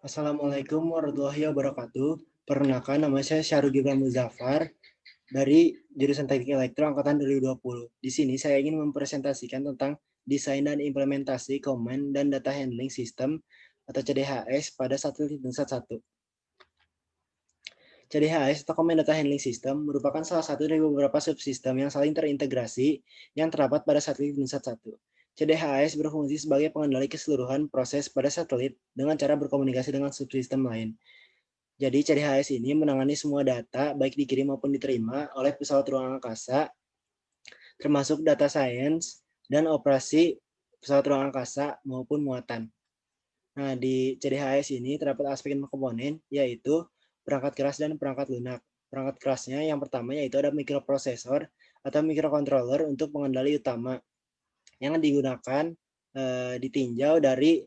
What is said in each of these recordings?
Assalamualaikum warahmatullahi wabarakatuh. Perkenalkan, nama saya Syahrul Gibran Muzaffar dari jurusan Teknik Elektro angkatan 2020. Di sini saya ingin mempresentasikan tentang desain dan implementasi Command dan Data Handling System atau CDHS pada satelit Intelsat 1. CDHS atau Command Data Handling System merupakan salah satu dari beberapa subsistem yang saling terintegrasi yang terdapat pada satelit Intelsat 1. CDHS berfungsi sebagai pengendali keseluruhan proses pada satelit dengan cara berkomunikasi dengan subsistem lain. Jadi CDHS ini menangani semua data baik dikirim maupun diterima oleh pesawat ruang angkasa, termasuk data science dan operasi pesawat ruang angkasa maupun muatan. Nah, di CDHS ini terdapat aspek komponen, yaitu perangkat keras dan perangkat lunak. Perangkat kerasnya yang pertama yaitu ada mikroprosesor atau microcontroller untuk pengendali utama yang digunakan ditinjau dari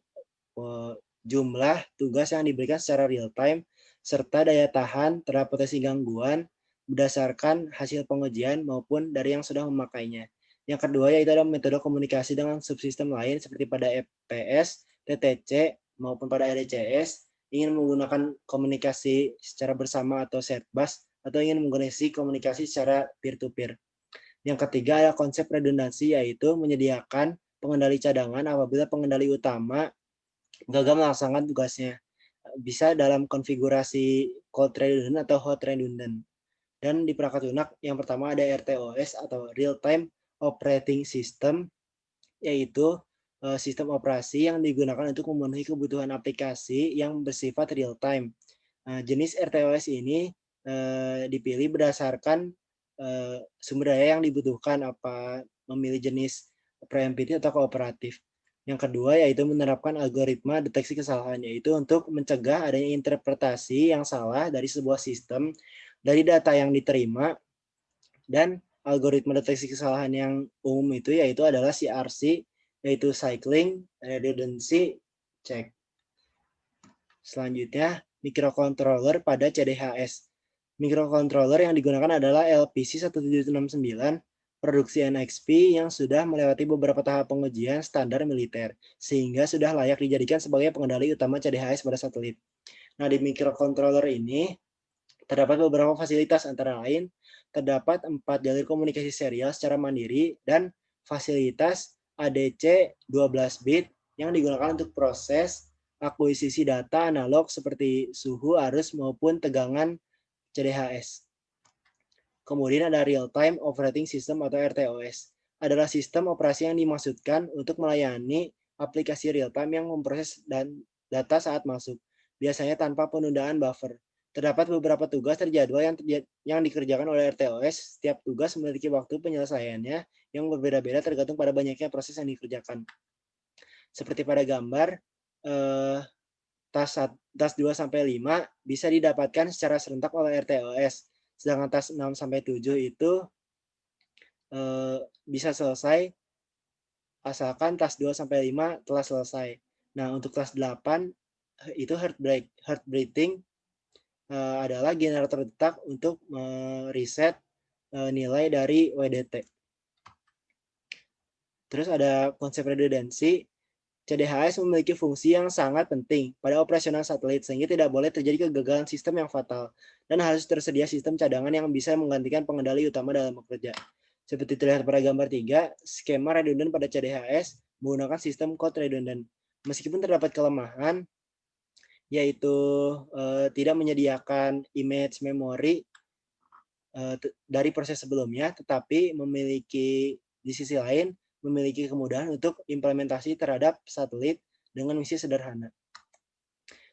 jumlah tugas yang diberikan secara real time serta daya tahan terhadap potensi gangguan berdasarkan hasil pengujian maupun dari yang sudah memakainya. Yang kedua yaitu ada metode komunikasi dengan subsistem lain seperti pada EPS, TTC, maupun pada RDCS, ingin menggunakan komunikasi secara bersama atau set bus, atau ingin menggunakan komunikasi secara peer-to-peer. Yang ketiga ada konsep redundansi, yaitu menyediakan pengendali cadangan apabila pengendali utama gagal melaksanakan tugasnya. Bisa dalam konfigurasi cold redundant atau hot redundant. Dan di perangkat lunak yang pertama ada RTOS atau Real Time Operating System, yaitu sistem operasi yang digunakan untuk memenuhi kebutuhan aplikasi yang bersifat real time. Jenis RTOS ini dipilih berdasarkan sumber daya yang dibutuhkan, apa memilih jenis preemptif atau kooperatif. Yang kedua yaitu menerapkan algoritma deteksi kesalahan, yaitu untuk mencegah adanya interpretasi yang salah dari sebuah sistem dari data yang diterima. Dan algoritma deteksi kesalahan yang umum itu yaitu adalah CRC, yaitu Cycling Redundancy Check. Selanjutnya, microcontroller pada CDHS. Microcontroller yang digunakan adalah LPC 1769 produksi NXP yang sudah melewati beberapa tahap pengujian standar militer, sehingga sudah layak dijadikan sebagai pengendali utama CDHS pada satelit. Nah, di microcontroller ini terdapat beberapa fasilitas, antara lain terdapat 4 jalur komunikasi serial secara mandiri dan fasilitas ADC 12 bit yang digunakan untuk proses akuisisi data analog seperti suhu, arus, maupun tegangan CDHS. Kemudian ada Real Time Operating System atau RTOS. Adalah sistem operasi yang dimaksudkan untuk melayani aplikasi real time yang memproses data saat masuk, biasanya tanpa penundaan buffer. Terdapat beberapa tugas terjadwal yang dikerjakan oleh RTOS. Setiap tugas memiliki waktu penyelesaiannya yang berbeda-beda tergantung pada banyaknya proses yang dikerjakan. Seperti pada gambar, tas 2 sampai 5 bisa didapatkan secara serentak oleh RTOS. Sedangkan tas 6 sampai 7 itu bisa selesai asalkan tas 2 sampai 5 telah selesai. Nah, untuk tas 8 itu heart breathing adalah generator detak untuk mereset nilai dari WDT. Terus ada konsep redundansi. CDHS memiliki fungsi yang sangat penting pada operasional satelit, sehingga tidak boleh terjadi kegagalan sistem yang fatal, dan harus tersedia sistem cadangan yang bisa menggantikan pengendali utama dalam bekerja. Seperti terlihat pada gambar 3, skema redundant pada CDHS menggunakan sistem code redundant. Meskipun terdapat kelemahan, yaitu tidak menyediakan image memory dari proses sebelumnya, tetapi memiliki di sisi lain memiliki kemudahan untuk implementasi terhadap satelit dengan misi sederhana.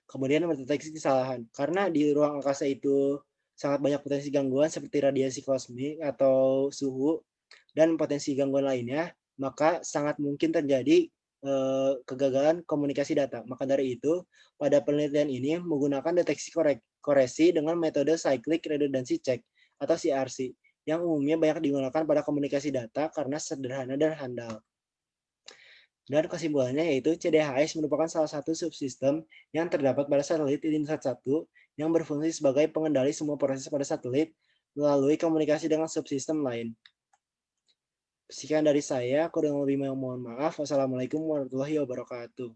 Kemudian mendeteksi kesalahan. Karena di ruang angkasa itu sangat banyak potensi gangguan seperti radiasi kosmik atau suhu dan potensi gangguan lainnya, maka sangat mungkin terjadi kegagalan komunikasi data. Maka dari itu, pada penelitian ini menggunakan deteksi koresi dengan metode Cyclic Redundancy Check atau CRC, yang umumnya banyak digunakan pada komunikasi data karena sederhana dan handal. Dan kesimpulannya yaitu CDHS merupakan salah satu subsistem yang terdapat pada satelit Intelsat 1 yang berfungsi sebagai pengendali semua proses pada satelit melalui komunikasi dengan subsistem lain. Sekian dari saya, kurang lebih mohon maaf. Wassalamualaikum warahmatullahi wabarakatuh.